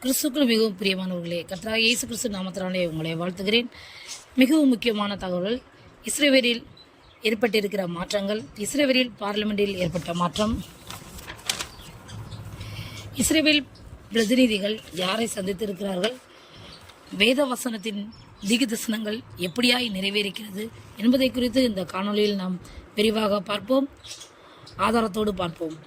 கிறிஸ்துக்குள் மிகவும் பிரியமானவர்களே, கர்த்தராகிய இயேசு கிறிஸ்து நாமத்தினாலே உங்களை வாழ்த்துகிறேன். மிகவும் முக்கியமான தகவல், இஸ்ரவேலில் ஏற்பட்டிருக்கிற மாற்றங்கள். இஸ்ரவேலில் பார்லிமெண்டில் ஏற்பட்ட மாற்றம். இஸ்ரவேல் பிரதிநிதிகள் யாரை சந்தித்திருக்கிறார்கள், வேத வசனத்தின் தீர்க்கதரிசனங்கள் எப்படியாய் நிறைவேறுகிறது என்பதை குறித்து இந்த காணொளியில் நாம் விரிவாக பார்ப்போம், ஆதாரத்தோடு பார்ப்போம்.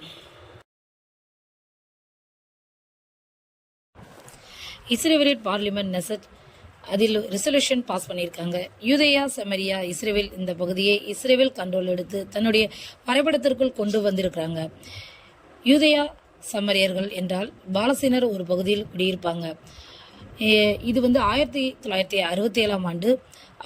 இஸ்ரேவேலில் பார்லிமெண்ட் நெசட் அதில் ரெசல்யூஷன் பாஸ் பண்ணியிருக்காங்க. யூதேயா சமரியா இஸ்ரேவேல் இந்த பகுதியை இஸ்ரேவேல் கண்ட்ரோல் எடுத்து தன்னுடைய வரைபடத்திற்குள் கொண்டு வந்திருக்கிறாங்க. யூதேயா சமரியர்கள் என்றால் பாலஸ்தீனர் ஒரு பகுதியில் குடியிருப்பாங்க. இது 1967ஆம் ஆண்டு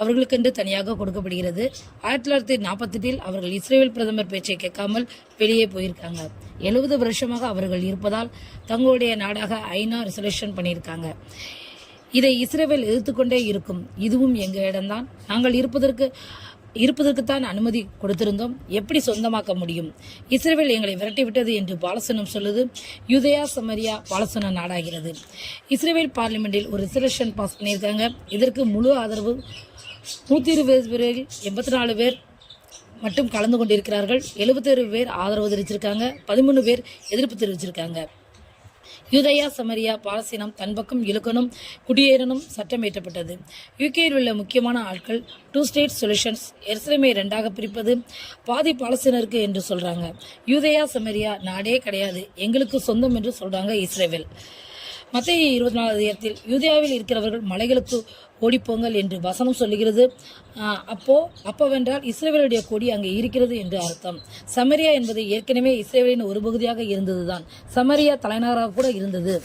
அவர்களுக்கென்று தனியாக கொடுக்கப்படுகிறது. 1948 அவர்கள் இஸ்ரேல் பிரதமர் பேச்சை கேட்காமல் வெளியே போயிருக்காங்க. 70 வருஷமாக அவர்கள் இருப்பதால் தங்களுடைய நாடாக ஐநா ரெசல்யூஷன் பண்ணியிருக்காங்க. இதை இஸ்ரேல் எதிர்த்துக்கொண்டே இருக்கும். இதுவும் எங்கள் இடம்தான், நாங்கள் இருப்பதற்குத்தான் அனுமதி கொடுத்திருந்தோம், எப்படி சொந்தமாக்க முடியும்? இஸ்ரேல் எங்களை விரட்டிவிட்டது என்று பாலஸ்தீனம் சொல்லுது. யூதேயா சமரியா பாலஸ்தீன நாடாகிறது. இஸ்ரேல் பார்லிமெண்டில் ஒரு ரெசல்யூஷன் பாஸ் பண்ணியிருக்காங்க. இதற்கு முழு ஆதரவு 120 பேரில் 84 பேர் மட்டும் கலந்து கொண்டிருக்கிறார்கள். 77 பேர் ஆதரவு தெரிவிச்சிருக்காங்க, 13 பேர் எதிர்ப்பு தெரிவிச்சிருக்காங்க. யூதேயா சமரியா பாலஸ்தீனம் தன் பக்கம் இழுக்கணும், குடியேறணும் சட்டம் இயற்றப்பட்டது. யூகேயில் உள்ள முக்கியமான ஆட்கள் 2 ஸ்டேட் சொல்யூஷன்ஸ், எருசலேமை 2ஆக பிரிப்பது, பாதி பாலஸ்தீனருக்கு என்று சொல்றாங்க. யூதேயா சமரியா நாடே கிடையாது, எங்களுக்கு சொந்தம் என்று சொல்றாங்க இஸ்ரேல். மத்தேயு 24 யூதேயாவில் இருக்கிறவர்கள் மலைகளுக்கு ஓடிப்போங்கள் என்று வசனம் சொல்லுகிறது. அப்பவென்றால் இஸ்ரேலுடைய கொடி அங்கே இருக்கிறது என்று அர்த்தம். சமரியா என்பது ஏற்கனவே இஸ்ரேலின் ஒரு பகுதியாக இருந்ததுதான். சமரியா தலைநகராக கூட இருந்தது.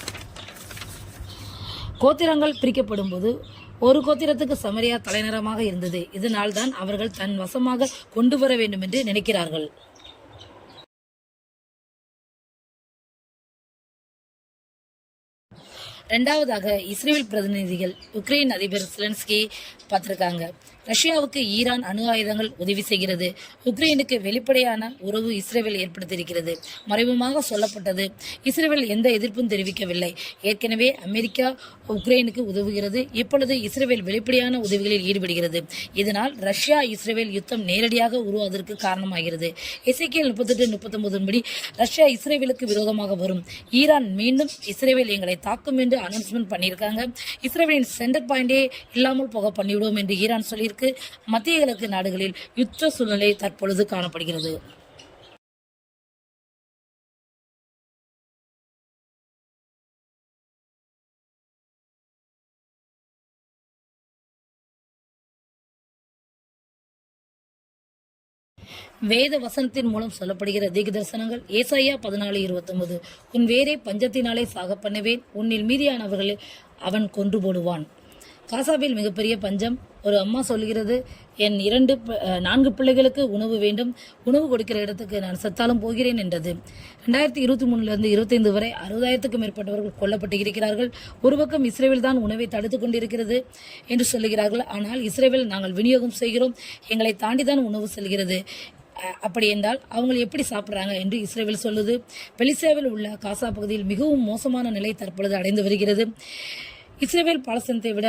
கோத்திரங்கள் பிரிக்கப்படும் போது ஒரு கோத்திரத்துக்கு சமரியா தலைநகரமாக இருந்தது. இதனால் தான் அவர்கள் தன் வசமாக கொண்டு வர வேண்டும் என்று நினைக்கிறார்கள். இரண்டாவதாக, இஸ்ரேல் பிரதிநிதிகள் உக்ரைன் அதிபர் செலன்ஸ்கி பார்த்திருக்காங்க. ரஷ்யாவுக்கு ஈரான் அணு ஆயுதங்கள் உதவி செய்கிறது. உக்ரைனுக்கு வெளிப்படையான உறவு இஸ்ரேல் ஏற்படுத்தியிருக்கிறது. மறைமுகமாக சொல்லப்பட்டது. இஸ்ரேல் எந்த எதிர்ப்பும் தெரிவிக்கவில்லை. ஏற்கனவே அமெரிக்கா உக்ரைனுக்கு உதவுகிறது. இப்பொழுது இஸ்ரேல் வெளிப்படையான உதவிகளில் ஈடுபடுகிறது. இதனால் ரஷ்யா இஸ்ரேல் யுத்தம் நேரடியாக உருவாவதற்கு காரணமாகிறது. எசேக்கியேல் 38-39 படி ரஷ்யா இஸ்ரேலுக்கு விரோதமாக வரும். ஈரான் மீண்டும் இஸ்ரேல் எங்களை தாக்கும் என்று அனௌன்ஸ்மெண்ட் பண்ணியிருக்காங்க. இஸ்ரேலின் சென்டர் பாயிண்டே இல்லாமல் போக பண்ணிவிடுவோம் என்று ஈரான் சொல்லியிருக்கு. மத்திய கிழக்கு நாடுகளில் யுத்த சூழ்நிலை தற்பொழுது காணப்படுகிறது. வேத வசனத்தின் மூலம் சொல்லப்படுகிற தீர்க்கதரிசனங்கள். ஏசாயா 14:29, உன் வேரை பஞ்சத்தினாலே சாக பண்ணுவேன், உன்னில் மீதியானவர்களை அவன் கொன்று போடுவான். காசாவில் மிகப்பெரிய பஞ்சம். ஒரு அம்மா சொல்கிறது, என் 4 பிள்ளைகளுக்கு உணவு வேண்டும், உணவு கொடுக்கிற இடத்துக்கு நான் செத்தாலும் போகிறேன் என்றது. 2023 25 வரை 60,000க்கும் மேற்பட்டவர்கள் கொல்லப்பட்டு இருக்கிறார்கள். ஒரு பக்கம் இஸ்ரேல் தான் உணவை தடுத்துக் கொண்டிருக்கிறது என்று சொல்லுகிறார்கள். ஆனால் இஸ்ரேல், நாங்கள் விநியோகம் செய்கிறோம், எங்களை தாண்டிதான் உணவு செல்கிறது. அப்படி என்றால் அவங்க எப்படி சாப்பிட்றாங்க என்று இஸ்ரேல் சொல்லுது. பெலிஸ்தியாவில் உள்ள காசா பகுதியில் மிகவும் மோசமான நிலை தற்பொழுது அடைந்து வருகிறது. இஸ்ரேல் பாலஸ்தீனத்தை விட,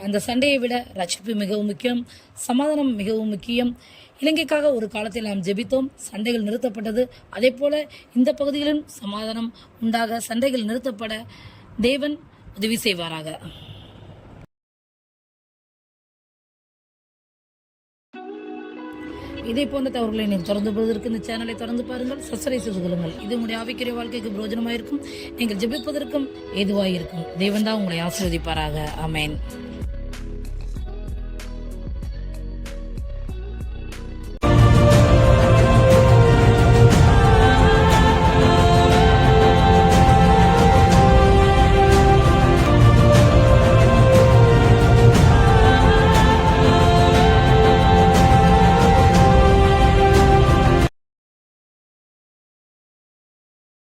அந்த சண்டையை விட ரட்சிப்பு மிகவும் முக்கியம், சமாதானம் மிகவும் முக்கியம். இலங்கைக்காக ஒரு காலத்தில் நாம் ஜெபித்தோம், சண்டைகள் நிறுத்தப்பட்டது. அதே போல இந்த பகுதியிலும் சமாதானம் உண்டாக, சண்டைகள் நிறுத்தப்பட தேவன் உதவி செய்வாராக. இதே போன்ற தவறுகளை நீங்கள் தொடர்ந்து போவதற்கு இந்த சேனலை தொடர்ந்து பாருங்கள், சப்ஸ்கிரைப் செய்து கொள்ளுங்கள். இது உங்களுடைய ஆவிக்குரிய வாழ்க்கைக்கு பிரயோஜனமாக இருக்கும், நீங்கள் ஜெபிப்பதற்கும் ஏதுவாக இருக்கும். தேவன் தான் உங்களை ஆசீர்வதிப்பாராக. ஆமென்.